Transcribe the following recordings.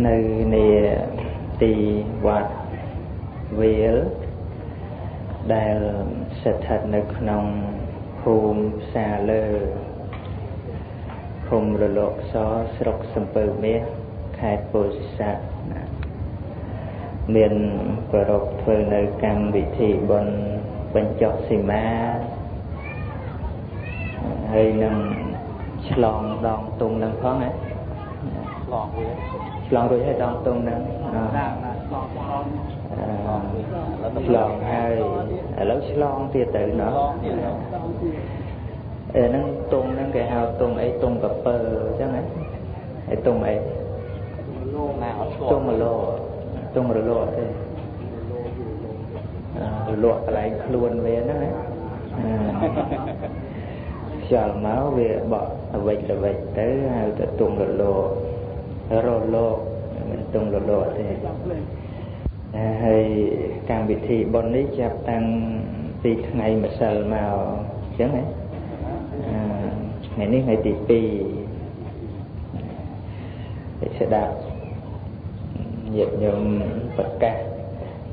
នៅនេះទីវត្តវាលដែលស្ថិតនៅក្នុងភូមិផ្សារលើឃុំរលកសស្រុកសំពៅមាសខេត្តពោធិ៍សាត់មានប្រពៃធ្វើនៅកម្មវិធីបុណ្យបញ្ចុះសីមាហើយនឹងឆ្លងដងទុំនឹងផងហ៎ឆ្លងរួចហើយដងទុំនឹងឆ្លងហើយឥឡូវឆ្លងទៀតទៅណោះហ្នឹងទុំហ្នឹងគេហៅទុំអីទុំកពើអញ្ចឹងហ៎ហើយទុំអីទុំមលោទុំរលក់ទេរលក់កន្លែងខ្លួនវាហ្នឹងណាខ្យល់មកវាបក់ល្វិចទៅហៅទៅទុំរលក់មិនទុំរលក់ទេហើយកម្មវិធីបុណ្យនេះចាប់តាំងពីថ្ងៃម្សិលមកអញ្ចឹងណាថ្ងៃនេះថ្ងៃទី2ហើយស្ដាប់ញាតិញោមប្រកាស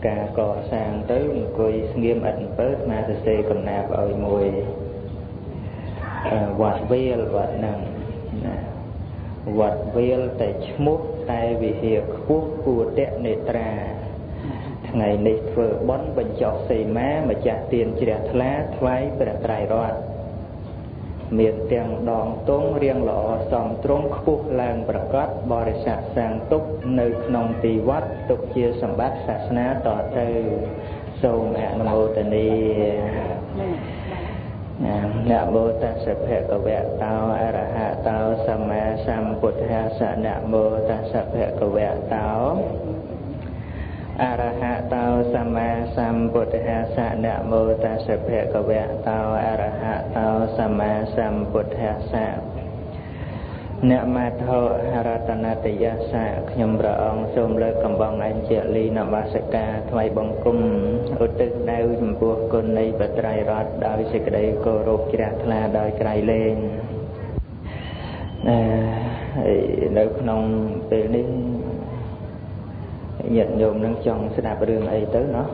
ការកសាងទៅអង្គុយស្ងៀមអត់អំពើមកសរសេរកំណាព្យឲ្យមួយវត្តវាលវត្តហ្នឹងណាវត្តវាលតែឈ្មោះតែវិហារខ្ពស់គួរតនេត្រាថ្ងៃនេះធ្វើបុណ្យបញ្ចុះសីមាម្ចាស់ទានជ្រះថ្លាថ្វាយព្រះត្រៃរតន៍មានទាំងដងទង់រៀងល្អសមត្រង់ខ្ពស់ឡើងប្រកបបរិស័ទសាងទុកនៅក្នុងទីវត្តទុកជាសម្បត្តិសាសនាតទៅសូមអនុមោទនាนะโมตัสสะภะคะวะโตอะระหะโตสัมมาสัมพุทธัสสะนะโมตัสสะภะคะวะโตอะระหะโตสัมมาสัมพุทธัสสะนะโมตัสสะภะคะวะโตอะระหะโตสัมมาสัมพุทธัสสะนะมะโทหរតនតយស្សៈខ្ញុំព្រះអង្គសូមលើកកំបងអញ្ជលីនមស្ការថ្វាយបង្គំឧទ្ទិសដៅចំពោះគុណនៃព្រះត្រៃរតន៍ដោយសេចក្តីគោរពជ្រះថ្លាដោយក្រៃលែងហើយនៅក្នុងពេលនេះញាតិញោមនឹងចង់ស្ដាប់រឿងអីទៅណោះ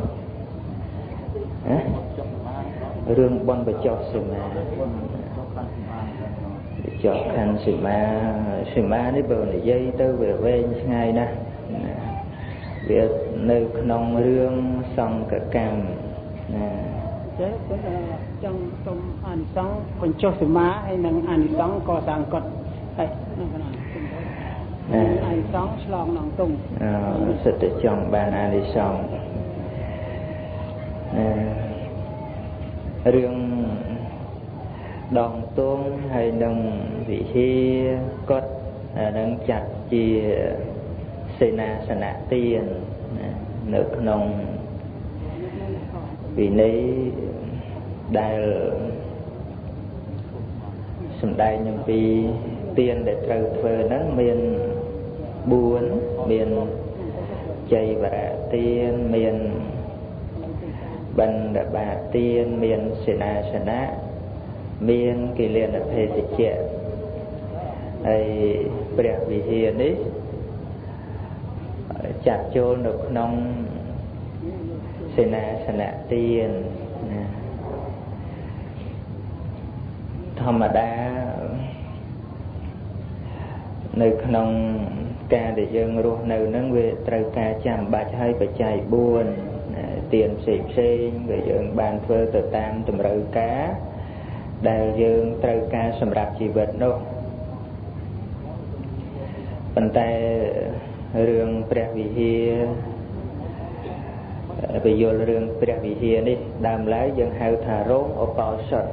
រឿងបុណ្យបញ្ចុះសីមាចុះខណ្ឌសីមានេះបើនិយាយទៅវាវែងឆ្ងាយណាស់វានៅក្នុងរឿងសង្កកម្មណាចេះចង់សុំអានិសង្ឃបញ្ចុះសីមាហើយនឹងអានិសង្ឃកសាងកុដិហើយនៅកណ្ដាលអានិសង្ឃឆ្លងដងទុំសិតតែចង់បានអានិសង្ឃរឿងដងទុំហើយនឹងវិហារកុដិនឹងចាត់ជាសេនាសនៈទាននៅក្នុងវិន័យដែលសម្ដែងអំពីទានដែលត្រូវធ្វើហ្នឹងមាន4មានចៃវរៈទានមានបណ្ឌបាទានមានសេនាសនៈមានគិលានភេសជ្ជៈហើយព្រះវិហារនេះចាត់ចូលនៅក្នុងសេនាសនៈទានធម្មតានៅក្នុងការដែលយើងរស់នៅនឹងវាត្រូវការចាំបាច់ឲ្យបច្ច័យ4ទានផ្សេងក៏យើងបានធ្វើទៅតាមតម្រូវការដែលយើងត្រូវការសម្រាប់ជីវិតនោះប៉ុន្តែរឿងព្រះវិហារពយល់រឿងព្រះវិហារនេះដើមឡើយយើងហៅថារោងឧបោសថ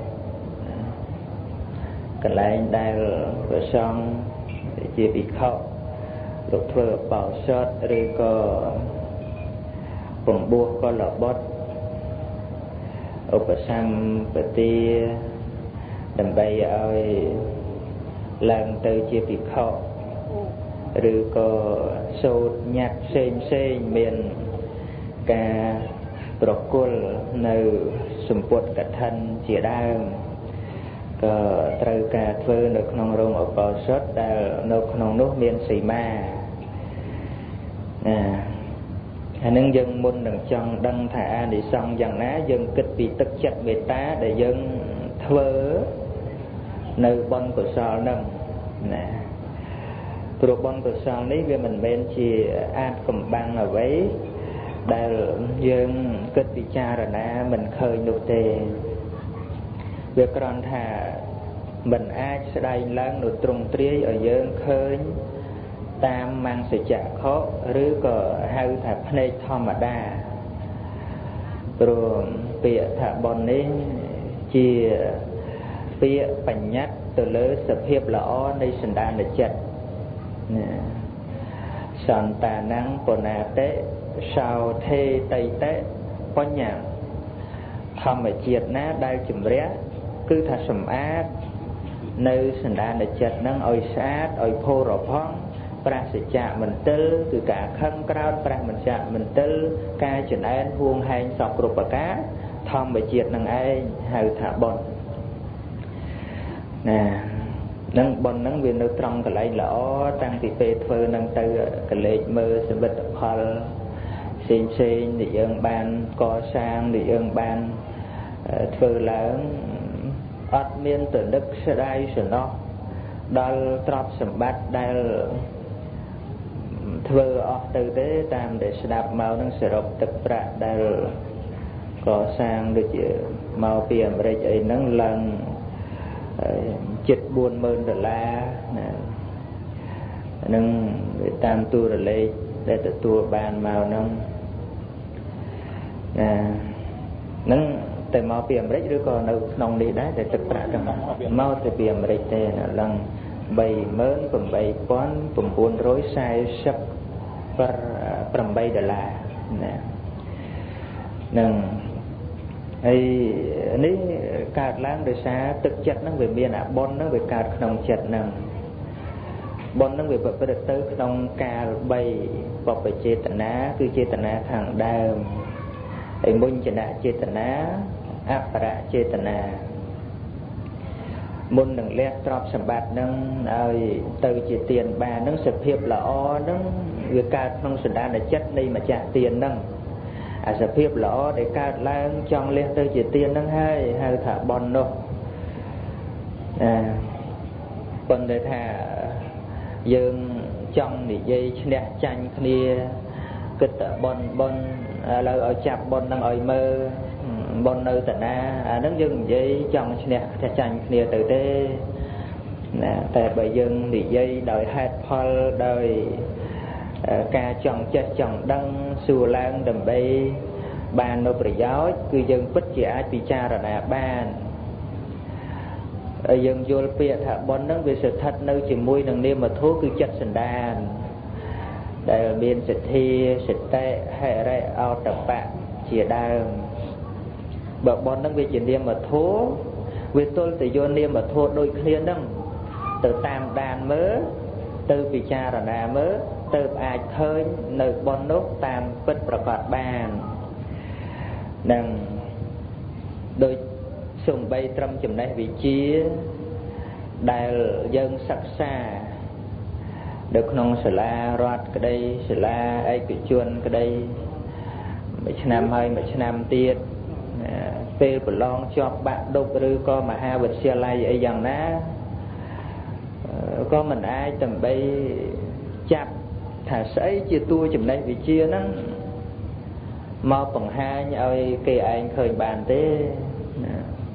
កន្លែងដែលព្រះសង្ឃជាភិក្ខុលោកធ្វើឧបោសថឬក៏ពំពោះកុលបុត្រឧបសម្បទាដើម្បីឲ្យឡើងទៅជាភិក្ខុឬក៏សូត្រញត្តិផ្សេងមានការប្រគល់នៅសម្ពុតកឋិនជាដើមក៏ត្រូវការធ្វើនៅក្នុងរោងឧបោសថដែលនៅក្នុងនោះមានសីមា អានឹងយើងមុននឹងចង់ដឹងថាអានិសង្សយ៉ាងណាយើងគិតពីទឹកចិត្តមេត្តាដែលយើងធ្វើនៅបុណ្យកុសលនឹងណាព្រោះបុណ្យកុសលនេះវាមិនមែនជាអាចកំបាំងអ្វីដែលយើងគិតពិចារណាមិនឃើញនោះទេវាគ្រាន់ថាមិនអាចស្ដែងឡើងនៅទ្រង់ទ្រាយឲ្យយើងឃើញតាមមង្សចក្ខុឬក៏ហៅថាភ្នែកធម្មតាព្រោះពាក្យថាបុណ្យនេះជាពាក្យបញ្ញត្តិទៅលើសភាពល្អនៃសន្តានចិត្តសន្តានំបណាតិសោថេតៃតេបញ្ញាធម្មជាតិណាដែលជំរះគឺថាសម្អាតនៅសន្តានចិត្តនឹងឲ្យស្អាតឲ្យផូរផង់ប្រាសចាកមន្ទិលគឺការខឹងក្រោធប្រាសមជ្ជមន្ទិលការចំណែនហួងហែងសពគ្រប់ប្រការធម្មជាតិនឹងឯងហៅថាបុណ្យណានឹងបុណ្យនឹងវានៅត្រង់កន្លែងល្អតាំងពីពេលធ្វើនឹងទៅកលេចមើលសមិទ្ធផលផ្សេងផ្សេងដែលយើងបានកសាងដែលយើងបានធ្វើឡើងអត់មានទៅនឹកស្ដាយសំណោះដល់ទ្រព្យសម្បត្តិដែលធ្វើអស់ទៅទេតាមដែលស្ដាប់មកនឹងសរុបទឹកប្រាក់ដែលកសាងដូចជាមកពីអាមេរិកអីហ្នឹងឡើងជិត$40,000ណានឹងតាមទូរលេខដែលទទួលបានមកហ្នឹងហ្នឹងតែមកពីអាមេរិកឬក៏នៅក្នុងនេះដែរតែទឹកប្រាក់ទាំងមកទៅពីអាមេរិកទេឡើង$38,948ណានឹងហើយនេះកើតឡើងដោយសារទឹកចិត្តហ្នឹងវាមានអាបុណ្យហ្នឹងវាកើតក្នុងចិត្តហ្នឹងបុណ្យហ្នឹងវាប្រព្រឹត្តទៅក្នុងកាល3បព្វចេតនាគឺចេតនាខាងដើមហើយមុញ្ញនចេតនាអបរចេតនាមុននឹងលះទ្រព្យសម្បត្តិនឹងឲ្យទៅជាទានបាននឹងសភាពល្អនឹងវាកើតក្នុងសន្តានចិត្តនៃម្ចាស់ទាននឹងអាសភាពល្អដែលកើតឡើងចង់លះទៅជាទាននឹងហើយហៅថាបុណ្យនោះប៉ុន្តែថាយើងចង់និយាយឈ្នះចាញ់គ្នាគិតតែបុណ្យឥឡូវឲ្យចាប់បុណ្យនឹងឲ្យមើលបុណ្យនៅតាណាអាហ្នឹងយើងនិយាយចង់ឈ្នះចាញ់គ្នាទៅទេណាតែបើយើងនិយាយដោយហេតុផលដោយការចង់ចេះចង់ដឹងសួរឡើងដើម្បីបាននូវប្រយោជន៍គឺយើងពិតជាអាចពិចារណាបានហើយយើងយល់ពាក្យថាបុណ្យហ្នឹងវាស្ថិតនៅជាមួយនឹងនាមធម៌គឺចិត្តសន្តានដែលមានសទ្ធាសតិហិរិអោតបៈជាដើមបើបុណ្យហ្នឹងវាជានាមធម៌វាទល់តែយកនាមធម៌ដូចគ្នាហ្នឹងទៅតាមដានមើលទៅពិចារណាមើលទៅអាចឃើញនៅបុណ្យនោះតាមពិតប្រកបបាននឹងដូចសំបីត្រឹមចំណេះវិជ្ជាដែលយើងសិក្សានៅក្នុងសាលារដ្ឋក្តីសាលាឯកជនក្តីមួយឆ្នាំហើយមួយឆ្នាំទៀតពេលប្រឡងជាប់បាក់ឌុបឬក៏មហាវិទ្យាល័យអីយ៉ាងណាក៏មិនអាចដើម្បីចាប់ថាស្អីជាតួចំណេះវិជ្ជាហ្នឹងមកបង្ហាញឲ្យគេឯងឃើញបានទេ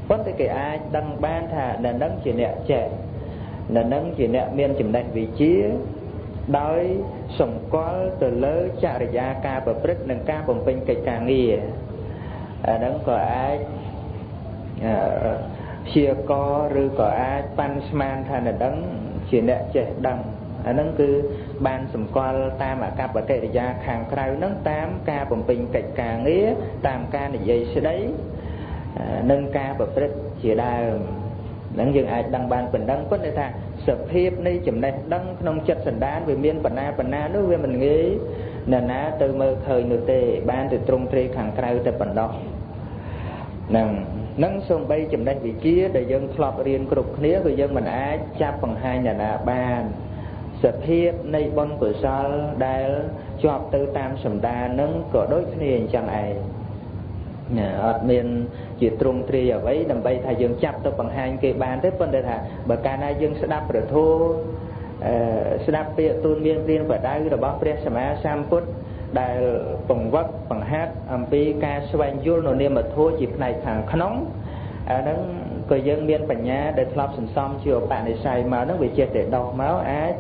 ប៉ុន្តែគេអាចដឹងបានថាអ្នកហ្នឹងជាអ្នកចេះអ្នកហ្នឹងជាអ្នកមានចំណេះវិជ្ជាដោយសម្គាល់ទៅលើចរិយាការប្រព្រឹត្តនិងការបំពេញកិច្ចការងារអាហ្នឹងក៏អាចព្យាករឬក៏អាចប៉ាន់ស្មានថាអ្នកហ្នឹងជាអ្នកចេះដឹងអាហ្នឹងគឺបានសម្គាល់តាមអកប្បកិរិយាខាងក្រៅហ្នឹងតាមការបំពេញកិច្ចការងារតាមការនិយាយស្ដីនិងការប្រព្រឹត្តជាដើមហ្នឹងយើងអាចដឹងបានប៉ុណ្ណឹងប៉ុន្តែថាសភាពនៃចំណេះដឹងក្នុងចិត្តសន្តានវាមានបណ្ណានោះវាមិនងាយអ្នកណាទៅមើលឃើញនោះទេបានទៅទ្រង់ទ្រាយខាងក្រៅតែប៉ុណ្ណោះហ្នឹងសូម្បីចំណេះវិជ្ជាដែលយើងធ្លាប់រៀនគ្រប់គ្នាគឺយើងមិនអាចចាប់បង្ហាញអ្នកណាបាន សភាពនៃបុណ្យកុសលដែលជាប់ទៅតាមសម្ដាននឹងក៏ដូចគ្នាអញ្ចឹងឯងអត់មានជាទ្រង់ទ្រាយអ្វីដើម្បីថាយើងចាប់ទៅបង្ហាញគេបានទេប៉ុន្តែថាបើកាលណាយើងស្ដាប់ព្រះធម៌ស្ដាប់ពាក្យទូនមានព្រានបដៅរបស់ព្រះសម្មាសម្ពុទ្ធដែលបង្វឹកបង្ហាត់អំពីការស្វែងយល់នៅនាមធម៌ជាផ្នែកខាងក្នុងអាហ្នឹងក៏យើងមានបញ្ញាដែលធ្លាប់សន្សំជាឧបនិស្ស័យមកហ្នឹងវាចេះតែដោះមកអាច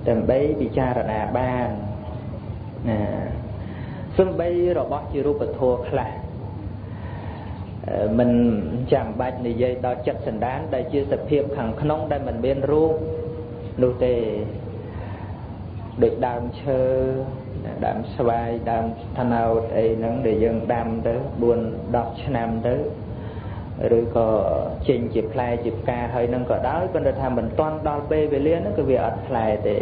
ដើម្បីពិចារណាបានណាសំបីរបស់ជារូបធម៌ខ្លះមិនចាំបាច់និយាយដល់ចិត្តសន្តានដែលជាសភាពខាងក្នុងដែលមិនមានរូបនោះទេដូចដើមឈើដើមស្វាយដើមត្នោតអីហ្នឹងដែលយើងដាំទៅ 4-10 ឆ្នាំទៅឬក៏ចេញជាផ្លែជាផ្កាហើយនឹងក៏ដោយប៉ុន្តែថាមិនទាន់ដល់ពេលវេលាហ្នឹងគឺវាអត់ផ្លែទេ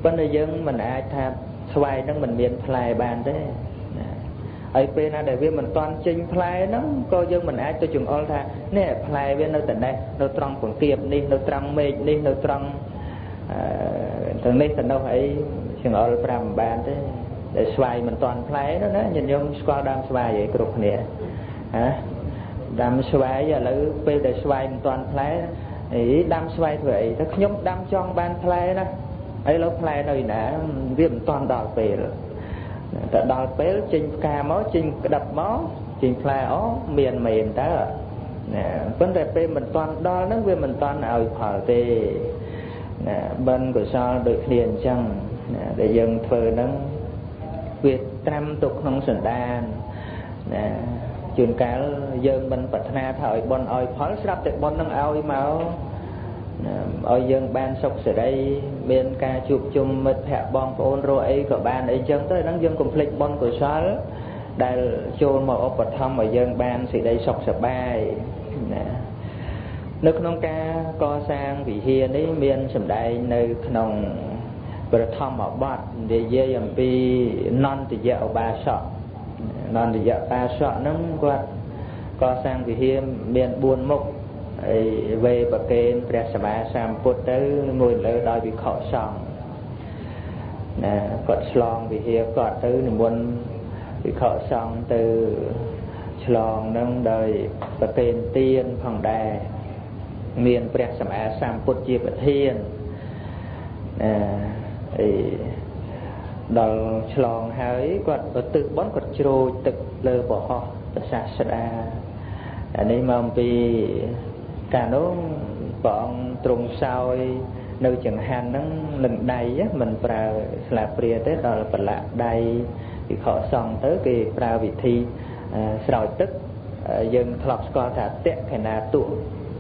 ប៉ុន្តែយើងមិនអាចថាស្វាយហ្នឹងមិនមានផ្លែបានទេហើយពេលណាដែលវាមិនទាន់ចេញផ្លែហ្នឹងក៏យើងមិនអាចទៅចង្អុលថានេះផ្លែវានៅតែនេះនៅត្រង់ពង្គៀបនេះនៅត្រង់មេឃនេះនៅត្រង់ទាំងនេះទៅនោះអីចង្អុល5មិនបានទេដែលស្វាយមិនទាន់ផ្លែនោះណាញាតិញោមស្គាល់ដើមស្វាយអីគ្រប់គ្នាដាំស្វាយឥឡូវពេលដែលស្វាយមិនទាន់ផ្លែដាំស្វាយធ្វើអីតែខ្ញុំដាំចង់បានផ្លែណាឥឡូវផ្លែនៅណាវាមិនទាន់ដល់ពេលតែដល់ពេលចេញផ្កាមកចេញក្តាប់មកចេញផ្លែអូមានមែនតើណាប៉ុន្តែពេលមិនទាន់ដល់ហ្នឹងវាមិនទាន់ឲ្យផលទេណាបិណ្ឌកុសលដូចគ្នាអញ្ចឹងណាដែលយើងធ្វើហ្នឹងវាត្រាំទុកក្នុងសន្តានណាជួនកាលយើងមិនប្រាថ្នាថាឲ្យបុណ្យឲ្យផលស្រាប់តែបុណ្យនឹងឲ្យមកឲ្យយើងបានសុខសេរីមានការជួបជុំមិត្តភ័ក្តិបងប្អូនរកអីក៏បានអីចឹងទៅហ្នឹងយើងកុំភ្លេចបុណ្យកុសលដែលចូលមកឧបត្ថម្ភឲ្យយើងបានសេចក្តីសុខសប្បាយណានៅក្នុងការកសាងវិហារនេះមានសម្ដែងនៅក្នុងព្រះធម្មបទនិយាយអំពីនន្តយឧបាសកនន្តយឧបាសកហ្នឹងគាត់កសាងវិហារមាន4មុខហើយវេបកេនព្រះសម្មាសម្ពុទ្ធទៅមួយលើដោយវិខសង្ឃណាគាត់ឆ្លងវិហារគាត់ទៅនិមន្តវិខសង្ឃទៅឆ្លងហ្នឹងដោយប្រកេនទានផងដែរមានព្រះសម្មាសម្ពុទ្ធជាប្រធានដល់ឆ្លងហើយគាត់ទៅទឹកបន់គាត់ជ្រោចទឹកលើប្រហោះព្រះសាស្តាអានេះមកអំពីកាលនោះព្រះអង្គទ្រង់សោយនៅចង្ហាន់ហ្នឹងនឹងដៃមិនប្រើស្លាបព្រាទេដល់ប្រឡាក់ដៃវិខសង្ឃទៅគេប្រើវិធីស្រោចទឹកយើងធ្លាប់ស្គាល់ថាតក្ខណាតុ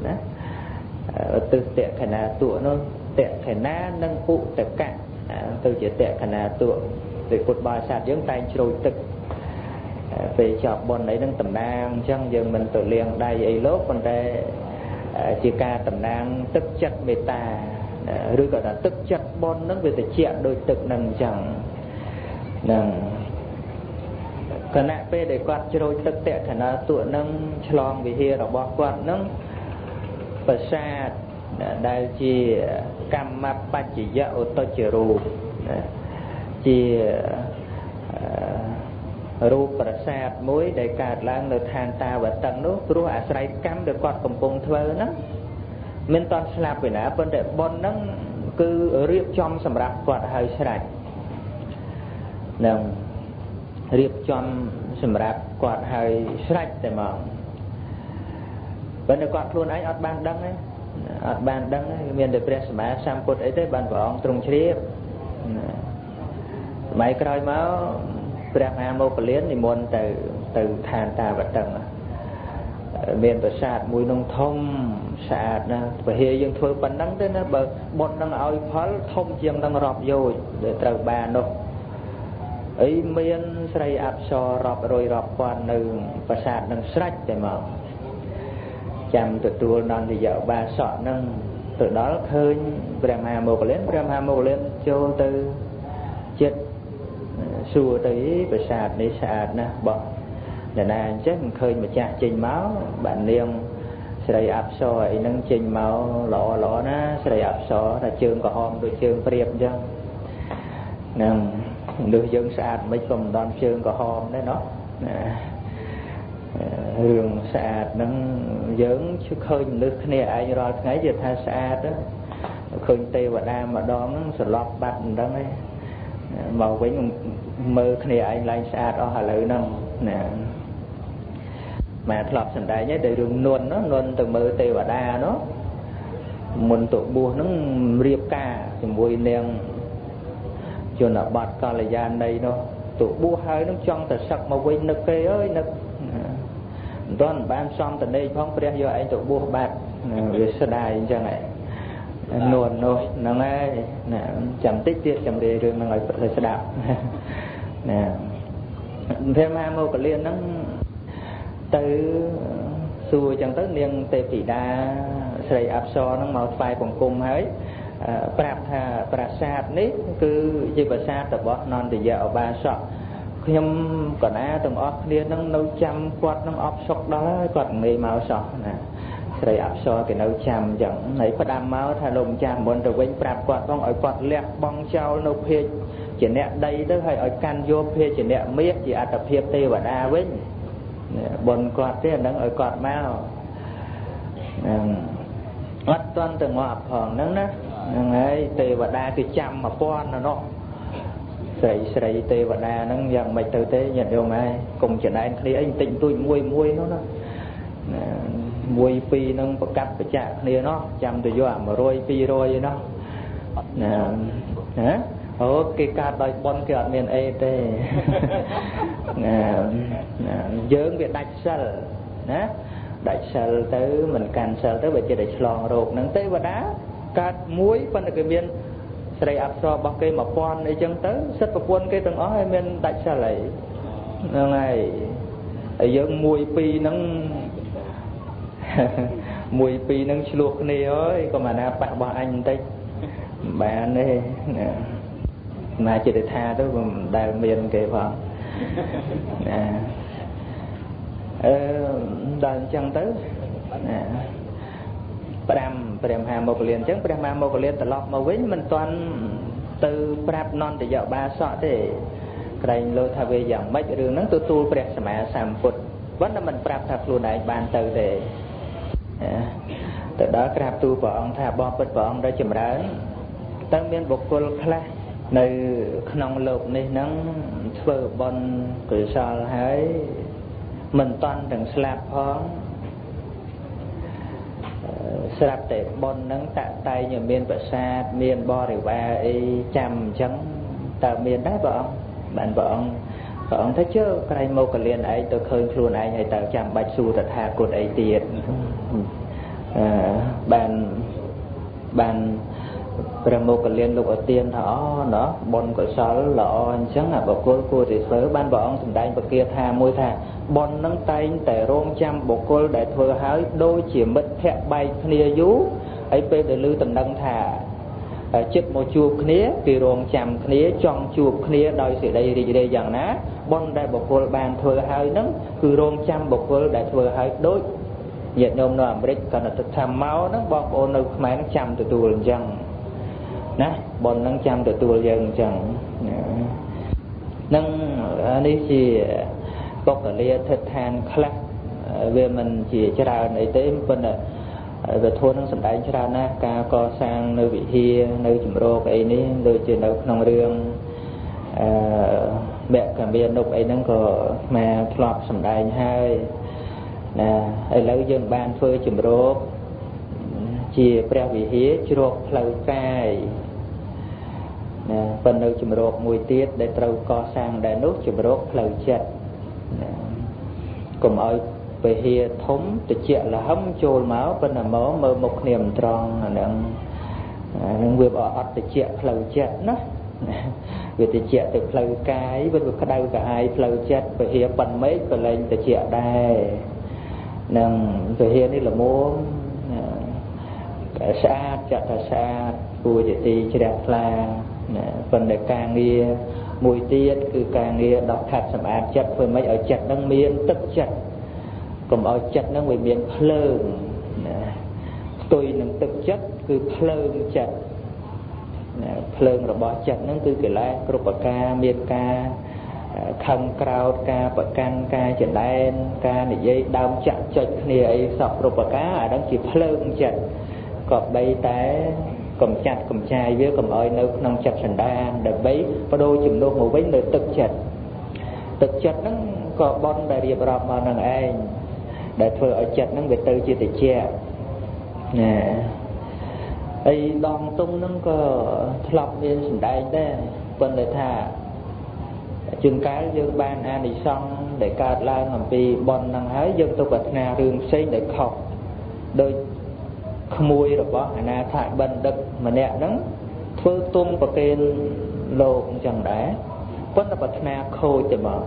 ណាទិសតក្ខណាតុនោះតក្ខណានិងឧតកៈទៅជាតក្ខណាតុដោយពុទ្ធបរិស័ទយើងតែងជ្រោចទឹកពេលចប់បុណ្យអីហ្នឹងតំណាងអញ្ចឹងយើងមិនទៅលាងដៃអីលោកប៉ុន្តែជាការតំណាងទឹកចិត្តមេត្តាឬក៏ថាទឹកចិត្តបុណ្យហ្នឹងវាត្រជាក់ដូចទឹកហ្នឹងអញ្ចឹងហ្នឹងគណៈពេលដែលគាត់ជ្រោចទឹកតក្ខណាតុហ្នឹងឆ្លងវិហាររបស់គាត់ហ្នឹងប្រាសាទដែលជាកម្មបច្ចយឧត្តចរូបជារូបប្រាសាទមួយដែលកើតឡើងនៅឋានតាវតឹងនោះព្រោះអាស្រ័យកម្មដែលគាត់កំពុងធ្វើហ្នឹងមិនតាន់ស្លាប់ពីណាប៉ុន្តែបុណ្យហ្នឹងគឺរៀបចំសម្រាប់គាត់ឲ្យស្រេចនឹងរៀបចំសម្រាប់គាត់ឲ្យស្រេចតែមកប៉ុន្តែគាត់ខ្លួនឯងអត់បានដឹងទេអត់បានដឹងទេមានតែព្រះសម្មាសម្ពុទ្ធអីទេបានព្រះអង្គទ្រង់ជ្រាបសម័យក្រោយមកព្រះមហាមោគលាននិមន្តទៅឋានតាវតឹងមានប្រាសាទមួយនោះធំស្អាតណាស់ពហិយើងធ្វើប៉ុណ្ណឹងទេណាបើបុណ្យនឹងឲ្យផលធំជាងនឹងរាប់យោជដែលត្រូវបាននោះអីមានស្រីអប្សររាប់រយរាប់ពាន់នៅប្រាសាទនឹងស្រេចតែមកចាំទទួលនន្តយឧបាសកនឹងទៅដល់ឃើញព្រះមហាមោគលានចូលទៅចិត្តសួរទៅប្រាសាទនេះស្អាតណាស់បោះអ្នកណាអញ្ចឹងឃើញម្ចាស់ចេញមកបាននាង sợi áp so ấy nâng trình máu lọ lọ ná sợi áp so là chương có hòm đôi chương priệp chứ nè đôi dương sạch mấy cùng đoàn chương có hòm đấy nó rừng sạch nâng dưỡng chứ khơi nước này ai rồi ngay giờ tha sạch đó khơi tê và đa mà đó nó sẽ lọt bạch đó ấy màu với mơ này ai lại sạch đó hà lợi nâng nè mà lọt thành đại nhé để đường nuôn nó nuôn từ mơ tê và đa nó muốn tụ bùa nó riệp ca thì mùi nèng cho nó bọt con là gian đây nó tụ bùa hơi nó trong thật sắc mà quên nực kê ơi nực toàn ban xong từ đây phong pre do anh tụ bùa bạc về sơ đài cho này nuôn nó nó ngay chậm tích tiết chậm đề rồi mà nói phải sơ đạp nè thêm hai mô cả liên nó từ xua chẳng tới niên tê phỉ đa sợi áp so nó màu phai bằng cung hết prasad nít cứ gì prasad tập bó non thì giờ ba sọ nhưng còn á từng óc liên nó nấu chăm quạt nó óc sọc đó quạt mì màu sọ nè sợi áp so cái nấu chăm chẳng này có đam máu thay lồng chăm muốn rồi quên prap quạt bong ở quạt lẹt bong trao nấu phê chỉ nẹt đây đó hay ở can vô phê chỉ nẹt miết chỉ ăn tập phê tê và đa với bồn quạt thế đang ở quạt máu mắt toàn từ ngọt hòn nắng đó ấy tê và đa cái chăm mà con nó sợi tê và đa nó dần mày từ tế nhận vô mày cùng chuyện này thì anh tịnh tôi muôi nó muôi pi nó có cặp cái chạc này nó chăm từ vô mà rồi pi rồi nó hả cái cát đòi bon cái ở miền A tê dướng việc đạch sờ nè đạch sờ tới mình can sờ tới bây giờ đạch lòn rột nắng tê và đá cát muối phân cái miền sợi áp so bao cây mà pon ấy chân tới sất vào quân cây từng ó hay miền đạch sờ lại này ở dướng muối pi nắng muối pi nắng luộc này ơi còn mà na bạc bao anh tây bạn đây mà chỉ để tha đó đại miền kề vào đàn chân tới Pram Hà một liền chứ Pram Hà một liền từ lọt mà với mình toàn từ Pram non từ giờ ba sọ thì cái lôi thà về dạng mấy cái đường nó tu Pram sắm sàm phật vẫn là mình Pram thà luôn này bàn từ để từ đó Pram tu vợ ông thà bom bật vợ ông đã chìm ra tăng miền bộc cồn khla nơi nông lục này nó phơi bon cửa sò hái mình toàn đừng slap phong slap tệ bon nó tạ tay như miền bờ sa miền bo để ba ấy chăm trắng tạo miền đấy vợ ông thấy chưa cái mâu cái liền ấy tôi khơi luôn ấy hay tạo chăm bạch su thật hà cột ấy tiệt bàn rồi một cái liên lục ở tiền nó bon của sáu lọ chẳng là bảo cô thì phớ ban bảo ông thằng đại bậc kia tha môi tha bon nâng tay tại rôm trăm bộ cô đại thừa hái đôi chỉ mất thẹn bay kia vú ấy pe để lưu tầm nâng thà chết một chuột kia vì rôm trăm kia trong chuột kia đôi sự đây dạng ná bon đại bộ cô ban thừa hái nâng cứ rôm trăm bộ cô đại thừa hái đôi nhiệt nhôm nó Americ còn là tham máu nó bom ô nó máy nó trăm từ tù chẳng nè bọn nâng chăm từ tù dân chẳng nâng đi chỉ bốc ở lia thật than khắc về mình chỉ cho ra này tới bên là về thua nâng sầm đánh cho ra na ca co sang nơi vị hia nơi chìm rô cái ní nơi trên đâu nông riêng mẹ cả miền nục ấy nâng có mà lọp sầm đánh hai nè ấy lấy dân ban phơi chìm rô chỉ preo vị hía chua lâu cay phần nơi chìm rô mùi tiết để trâu co sang để nút chìm rô lâu chật cùng ơi về hía thống tự chẹt là hấm chôn máu bên là máu mơ một niềm tròn nâng vừa bỏ ọt tự chẹt lâu chật nó vì tự chẹt từ lâu cay bên vực đâu cả hai lâu chật về hía phần mấy còn lên tự chẹt đây nâng về híaនេះlà muốn xa chặt là xa vui thì đi chỉ đẹp là phần để càng nghe mùi tiết cứ càng nghe đọc thật sầm ạt chặt với mấy ở chặt đang miên tức chặt còn ở chặt nó người miền phơi ផ្ទុយនឹងទឹកចិត្តគឺភ្លើងចិត្តភ្លើងរបស់ចិត្តហ្នឹងគឺកិលេសគ្រប់ប្រការមានការខឹងក្រោធការប្រកាន់ការចដែនការនិយាយដើមចាក់ចុចគ្នាអីសពគ្រប់ប្រការអាហ្នឹងជាភ្លើងចិត្តក៏បីតែកំចាត់កំចាយវាកុំឲ្យនៅក្នុងចិត្តសន្តានដើម្បីបដូរជំនួសមកវិញនៅទឹកចិត្តហ្នឹងក៏បន់ដែលរៀបរាប់មកនឹងឯងដែលធ្វើឲ្យចិត្តហ្នឹងវាទៅជាតិចណាអីដងទុំហ្នឹងក៏ធ្លាប់មានសម្ដែងដែរប៉ុន្តែថាជួនកាលយើងបានអានិសង្សដែលកើតឡើងអំពីបុណ្យហ្នឹងហើយយើងទៅប្រាថ្នារឿងផ្សេងដែលខុសដោយក្មួយរបស់អនាថបណ្ឌិតម្នាក់ហ្នឹងធ្វើទុំប្រគេនលោកអញ្ចឹងដែរប៉ុន្តែប្រាថ្នាខូចទៅមក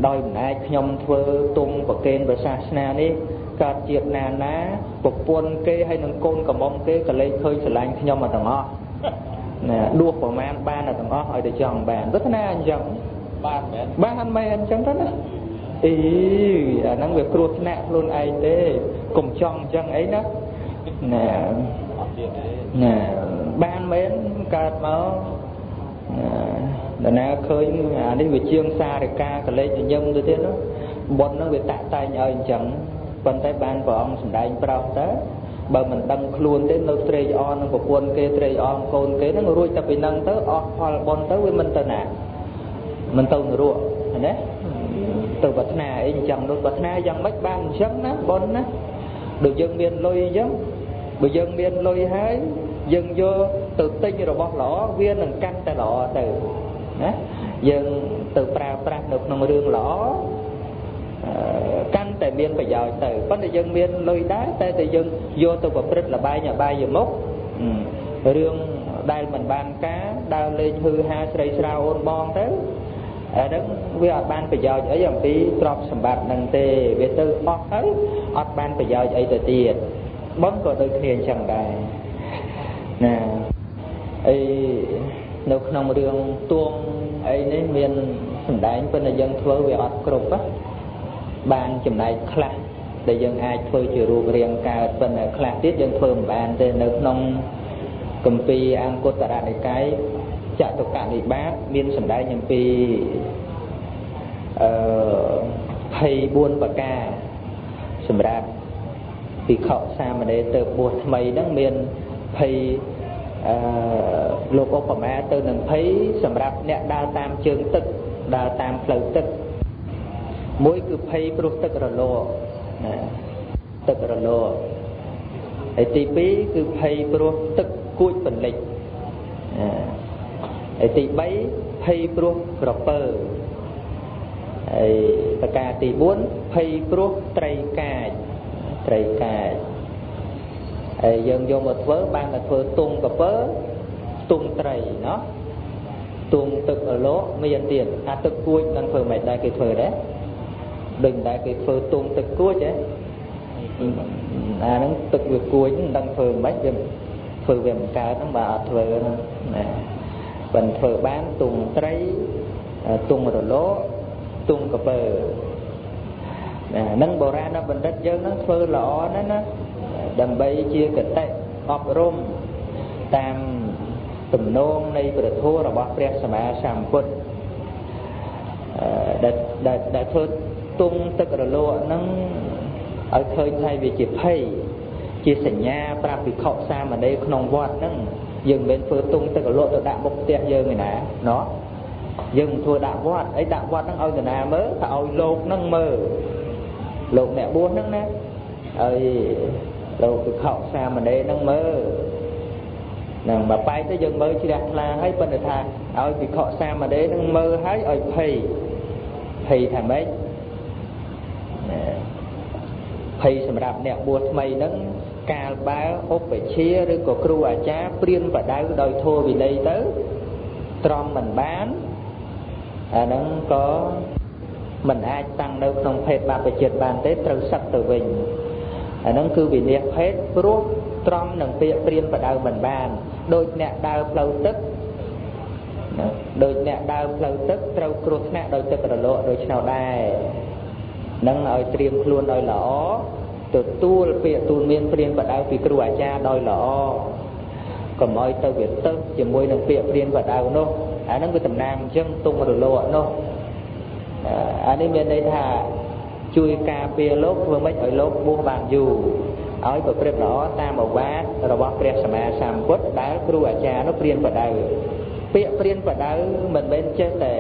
ដោយអំណាចខ្ញុំធ្វើទុំប្រគេនព្រះសាសនានេះកើតជាតិណាប្រពន្ធគេហើយនឹងកូនកំមុំគេក៏លេចឃើញស្រឡាញ់ខ្ញុំមកទាំងអស់ណាដួសប្រមាណបានទាំងអស់ឲ្យតែចង់បានព្រោះណាអញ្ចឹងបានមែនអញ្ចឹងទៅណាអីអាហ្នឹងវាគ្រោះថ្នាក់ខ្លួនឯងទេកុំចង់អញ្ចឹងអីណាណាបានមែនកើតមកណាឃើញអានេះវាជាងសារកាកលេចញឹមទៅទៀតណាបុណ្យហ្នឹងវាតាក់តែងឲ្យអញ្ចឹងប៉ុន្តែបានព្រះអង្គសម្ដែងប្រោសទៅបើមិនដឹងខ្លួនទេនៅត្រេកអរនឹងប្រពន្ធគេត្រេកអរកូនគេហ្នឹងរួចតែពីហ្នឹងទៅអស់ផលបុណ្យទៅវាមិនទៅណាមិនទៅនរកណាទៅប្រាថ្នាអីអញ្ចឹងនោះប្រាថ្នាយ៉ាងម៉េចបានអញ្ចឹងណាបុណ្យណាដូចយើងមានលុយអញ្ចឹងបើយើងមានលុយហើយយើងយកទៅទិញរបស់ល្អវានឹងកាន់តែល្អទៅណាយើងទៅប្រើប្រាស់នៅក្នុងរឿងល្អកាន់តែមានប្រយោជន៍ទៅប៉ុន្តែយើងមានលុយដែរតែយើងយកទៅប្រព្រឹត្តលបាយអបាយមុខរឿងដែលមិនបានការដើរលេងហឺហាស្រីស្រាវអូនបងទៅអាហ្នឹងវាអត់បានប្រយោជន៍អីអំពីទ្រព្យសម្បត្តិហ្នឹងទេវាទៅអស់ហើយអត់បានប្រយោជន៍អីទៅទៀតបុណ្យក៏ដូចគ្នាអញ្ចឹងដែរណាអីនៅក្នុងរឿងទួងអីនេះមានសម្ដែងប៉ុន្តែយើងធ្វើវាអត់គ្រប់ណាបានចំណែកខ្លះដែលយើងអាចធ្វើជារូបរាងកើតប៉ុន្តែខ្លះទៀតយើងធ្វើមិនបានទេនៅក្នុងគម្ពីរអង្គតរនិកាយចតុកនិបាតមានសម្ដែងអំពី24ប្រការសម្រាប់ភិក្ខុសាមណេរទៅបួសថ្មីហ្នឹងមានលោកឧបមាទៅនឹងសម្រាប់អ្នកដើរតាមជើងទឹកដើរតាមផ្លូវទឹកមួយគឺព្រោះទឹករលកណាទឹករលកហើយទី2គឺព្រោះទឹកគួចបន្លិចហើយទី3ព្រោះក្រពើហើយប្រការទី4ព្រោះត្រីកាចហើយយើងយកមកធ្វើបានតែធ្វើទុងក្រពើទុងត្រីណោះទុងទឹករលកមានទៀតអាទឹកគួចនឹងធ្វើមិនដែរគេធ្វើដែរដូចតែគេធ្វើទុំទឹកគួចហ៎អាហ្នឹងទឹកវាគួចមិនដឹងធ្វើមិនវាធ្វើវាមិនកើតហ្នឹងបើអត់ធ្វើណាបើធ្វើបានទុំត្រីទុំរលកទុំកពើហ្នឹងបុរាណបណ្ឌិតយើងហ្នឹងធ្វើល្អណាស់ណាដើម្បីជាកតេអប់រំតាមទំនងនៃព្រះធម៌របស់ព្រះសម្មាសម្ពុទ្ធដែលធ្វើទុំទឹករលកហ្នឹងឲ្យឃើញថាវាជាភ័យជាសញ្ញាប្រាប់ភិក្ខុសាមណេរក្នុងវត្តហ្នឹងយើងមិនមែនធ្វើទុំទឹករលកទៅដាក់មុខផ្ទះយើងឯណាណោះយើងមិនធ្វើដាក់វត្តអីដាក់វត្តហ្នឹងឲ្យតាណាមើលថាឲ្យលោកហ្នឹងមើលលោកអ្នកបួសហ្នឹងណាឲ្យលោកភិក្ខុសាមណេរហ្នឹងមើលនឹងបើបែកទៅយើងមើលជ្រះថ្លាហើយប៉ុន្តែថាឲ្យភិក្ខុសាមណេរហ្នឹងមើលហើយឲ្យភ័យថាម៉េចភ័យសម្រាប់អ្នកបួសថ្មីហ្នឹងកាលបើឧបជាឬក៏គ្រូអាចារ្យព្រានបដៅដោយធម៌វិន័យទៅទ្រាំមិនបានអាហ្នឹងក៏មិនអាចតាំងនៅក្នុងភេទបព្វជិតបានទេត្រូវសឹកទៅវិញអាហ្នឹងគឺវិនិច្ឆ័យភេទព្រោះទ្រាំនឹងពាក្យព្រានបដៅមិនបានដូចអ្នកដើរផ្លូវទឹកត្រូវគ្រោះថ្នាក់ដោយទឹករលកដូចឆ្នោដែរនឹងឲ្យត្រៀមខ្លួនឲ្យល្អ ទទួលពាក្យទូលមានព្រានបដៅពីគ្រូអាចារ្យដោយល្អកុំឲ្យទៅវាទៅជាមួយនឹងពាក្យព្រានបដៅនោះអាហ្នឹងវាតំណាងអញ្ចឹងទុំរលកនោះអានេះមានន័យថាជួយការពារលោកធ្វើម៉េចឲ្យលោកបួសបានយូរឲ្យប្រព្រឹត្តល្អតាមឱវាទរបស់ព្រះសម្មាសម្ពុទ្ធដែលគ្រូអាចារ្យនោះព្រានបដៅពាក្យព្រានបដៅមិនមែនចេះតែ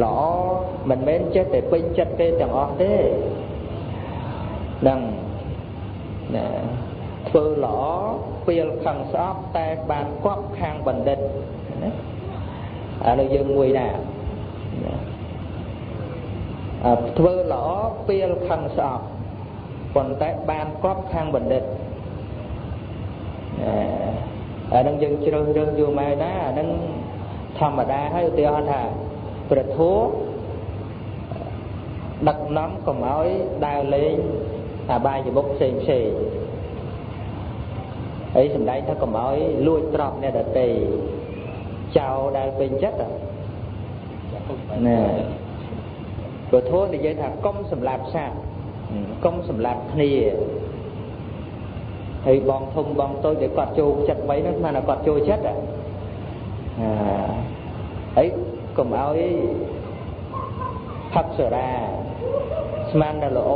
ល្អមិនមែនចេះតែពេញចិត្តទេទាំងអស់ទេនឹងធ្វើល្អពេលខឹងស្អប់តែបានគប់ខាងបណ្ឌិតណាអានេះយើងមួយណាធ្វើល្អពេលខឹងស្អប់ប៉ុន្តែបានគប់ខាងបណ្ឌិតអានឹងយើងជ្រើសរើសយកមកណាអានឹងធម្មតាហើយឧទាហរណ៍ថាព្រះធម៌ដឹកនាំកុំឲ្យដើរលេងអបាយមុខផ្សេងហើយសម្ដែងថាកុំឲ្យលួចទ្រព្យអ្នកដទៃចោលដែលពេញចិត្តណាព្រះធម៌និយាយថាកុំសម្លាប់សត្វកុំសម្លាប់គ្នាហើយបងធំបងតូចដែលគាត់ចូលចិត្តໄວនោះស្មានតែគាត់ចូលចិត្តហើយកុំឲ្យផឹកសូរ៉ាស្មានតែល្អ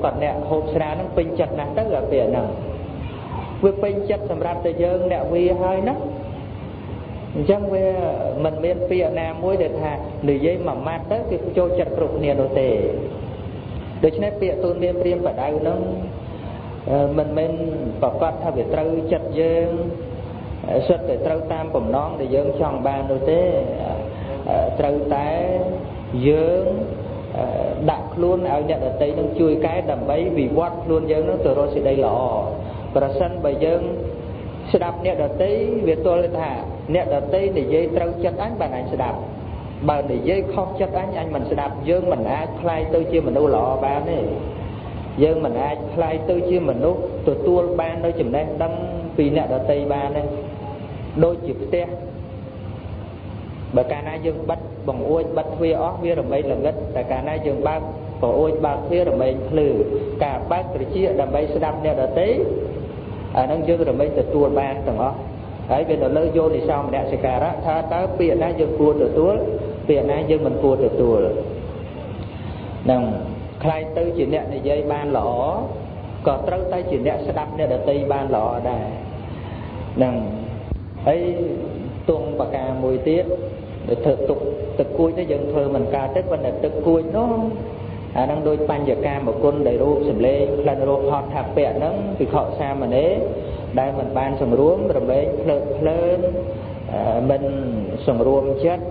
គាត់អ្នកហូបស្រាហ្នឹងពេញចិត្តណាស់ទៅអាពេលហ្នឹងវាពេញចិត្តសម្រាប់តែយើងអ្នកវាហើយណាអញ្ចឹងវាមិនមានពាក្យណាមួយដែលថានិយាយមួយម៉ាត់ទៅគឺចូលចិត្តគ្រប់គ្នានោះទេដូច្នេះពាក្យទូលមានព្រានបដៅហ្នឹងមិនមែនប្រកាសថាវាត្រូវចិត្តយើងសិតតែត្រូវតាមបំណងដែលយើងចង់បាននោះទេត្រូវតែយើងដាក់ខ្លួនឲ្យអ្នកដទៃនឹងជួយកែដើម្បីវិវត្តខ្លួនយើងនឹងទៅរកសេចក្តីល្អប្រសិនបើយើងស្ដាប់អ្នកដទៃវាទល់ថាអ្នកដទៃនិយាយត្រូវចិត្តអញបានអញស្ដាប់បើនិយាយខុសចិត្តអញមិនស្ដាប់យើងមិនអាចខ្លាយទៅជាមនុស្សល្អបានទេយើងមិនអាចខ្លាយទៅជាមនុស្សទទួលបាននៅចំណេះដឹងពីអ្នកដទៃបានទេដូចជាផ្ទះបើកាលណាយើងបិទបង្អួចបិទទ្វារអស់វារមែងល្ងិតតែកាលណាយើងបើកបង្អួចបើកទ្វាររមែងភ្លឺការបើកត្រចៀកដើម្បីស្ដាប់អ្នកដទៃអានឹងយើងរមែងទទួលបានទាំងអស់ហើយវានៅលើយោនិសោមនសិការៈថាតើពាក្យណាយើងគួរទទួលពាក្យណាយើងមិនគួរទទួលនឹងខ្លាយទៅជាអ្នកនិយាយបានល្អក៏ត្រូវតែជាអ្នកស្ដាប់អ្នកដទៃបានល្អដែរនឹងហើយទងបកាមួយទៀតដែលធ្វើទុកទឹកគួចទៅយើងធ្វើមិនកើតទេប៉ុន្តែទឹកគួចនោះអានឹងដូចបញ្ញកាមគុណដែលរូបសម្លេងក្លិនរសហត់ថាពៈហ្នឹងភិក្ខុសាមណេរដែលមិនបានសម្រួមរមែងភ្លើតភ្លើនមិនសម្រួមចិត្ត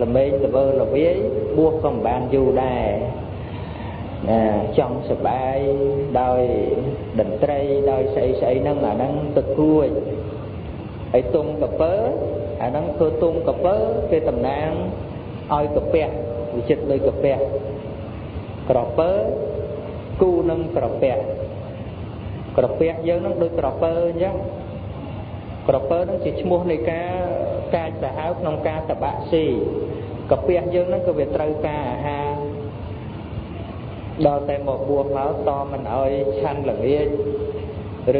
រមែងល្វើល្វាយបួសក៏មិនបានយូរដែរចង់សប្បាយដោយតន្ត្រីដោយស្អីហ្នឹងអាហ្នឹងទឹកគួចហើយទុំកពើអាហ្នឹងធ្វើទុំកពើគេតំណាងឲ្យកាពះវិចិត្រដូចកាពះក្រពើគូនឹងក្រពះយើងហ្នឹងដូចក្រពើអញ្ចឹងក្រពើហ្នឹងជាឈ្មោះនៃការកាចសាហាវក្នុងការតបាក់ស៊ីកាពះយើងហ្នឹងក៏វាត្រូវការអាហារដល់តែមកបួសមកតមិនឲ្យឆាន់ល្ងាច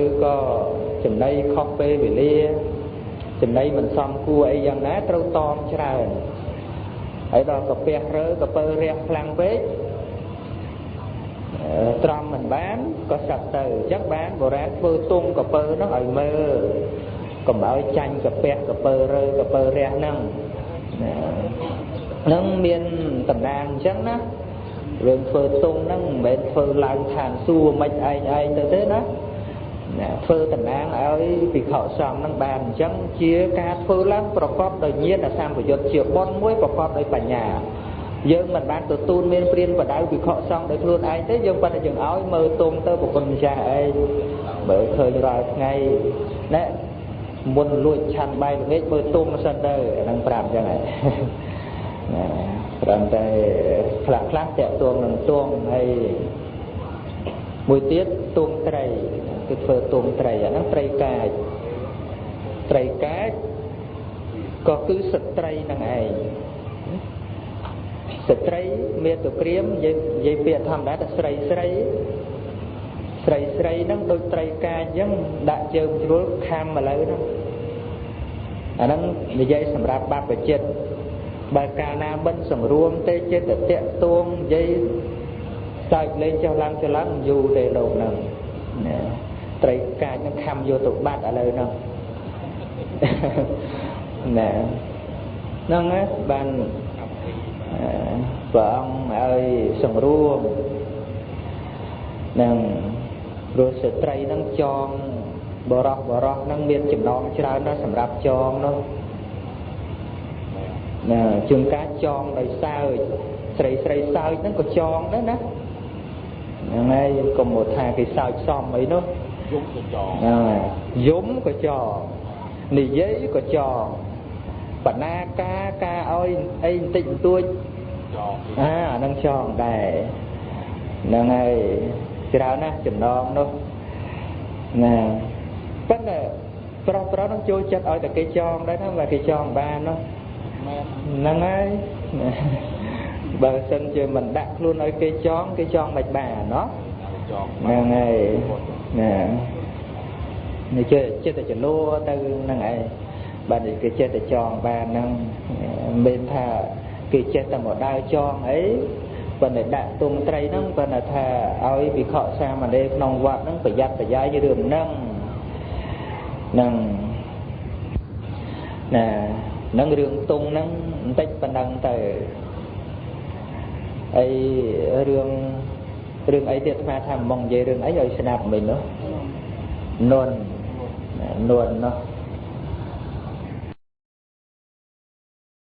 ឬក៏ចំណីខុសពេលវេលាចំណីមិនសមគួរអីយ៉ាងណាត្រូវតមច្រើនហើយដល់កាពះរើកាពើរះខ្លាំងពេកត្រង់មិនបានក៏សាប់ទៅអញ្ចឹងបានបុរាណធ្វើទុំកាពើនោះឲ្យមើលកុំឲ្យចាញ់កាពះកាពើរើកាពើរះហ្នឹងនឹងមានតំណាងអញ្ចឹងណារឿងធ្វើទុំហ្នឹងមិនមែនធ្វើឡើងឋានសួគ៌មិនឯងទៅទេណាធ្វើតំណាងឲ្យភិក្ខុសង្ឃហ្នឹងបានអញ្ចឹងជាការធ្វើឡើងប្រកបដោយញាណសម្បយុទ្ធជាបុណ្យមួយប្រកបដោយបញ្ញាយើងមិនបានទទួលមានព្រានបដៅភិក្ខុសង្ឃដោយខ្លួនឯងទេយើងប៉ុន្តែយើងឲ្យមើលទុំទៅប្រគុណម្ចាស់ឯងមើលឃើញរាល់ថ្ងៃណែមុនលួចឆាន់បាយល្ងាចមើលទុំសិនទៅអាហ្នឹងប្រាប់អញ្ចឹងហើយព្រមតែខ្លះតាក់ទងនឹងទងហើយមួយទៀតទងត្រីគឺធ្វើទងត្រីអាហ្នឹងត្រីកាចក៏គឺស្ត្រីនឹងឯងស្ត្រីមេតុក្រៀមនិយាយពាក្យធម្មតាថាស្រី ស្រីហ្នឹងដូចត្រីកាអញ្ចឹងដាក់ជើងជ្រុលខំឥឡូវហ្នឹងអាហ្នឹងនិយាយសម្រាប់បព្វជិតបើកាលណាមិនសម្រួមទេចិត្តតាក់ទួងនិយាយសើចលេងចុះឡើងចុះឡើងយូរទេលោកហ្នឹងត្រីកាចហ្នឹងខំយកទៅបាត់ឥឡូវហ្នឹងណែហ្នឹងណាបានព្រះអង្គឲ្យសម្រួមនឹងព្រោះស្ត្រីហ្នឹងចងបរោះហ្នឹងមានចំណងច្រើនណាស់សម្រាប់ចងនោះណាជាងការចងដោយសើចស្រីសើចហ្នឹងក៏ចងដែរណាហ្នឹងហើយកុំមកថាគេសើចសំអីនោះយំក៏ចងយំក៏ចងនិយាយក៏ចងបណ្ណាការឲ្យអីបន្តិចបន្តួចចងអាហ្នឹងចងដែរហ្នឹងហើយច្រើនណាស់ចំណងនោះណាប៉ុន្តែប្រុសនឹងចូលចិត្តឲ្យតែគេចងដែរណាបើគេចងបាននោះហ្នឹងហើយបើសិនជាមិនដាក់ខ្លួនឲ្យគេចងមិនបានណោះហ្នឹងហើយណានេះចិត្តតែចលោទៅហ្នឹងឯងបាទគេចេះតែចងបានហ្នឹងមិនថាគេចេះតែមកដើរចងអីប៉ុន្តែដាក់ទងត្រីហ្នឹងប៉ុន្តែថាឲ្យវិខសាមណេរក្នុងវត្តហ្នឹងប្រយ័ត្នប្រយែងរឿងហ្នឹងហ្នឹងណាហ្នឹងរឿងទងហ្នឹងបន្តិចប៉ុណ្ណឹងទៅអីរឿងអីទៀតអាត្មាថាមកនិយាយរឿងអីឲ្យស្ដាប់មិញនោះនួននោះ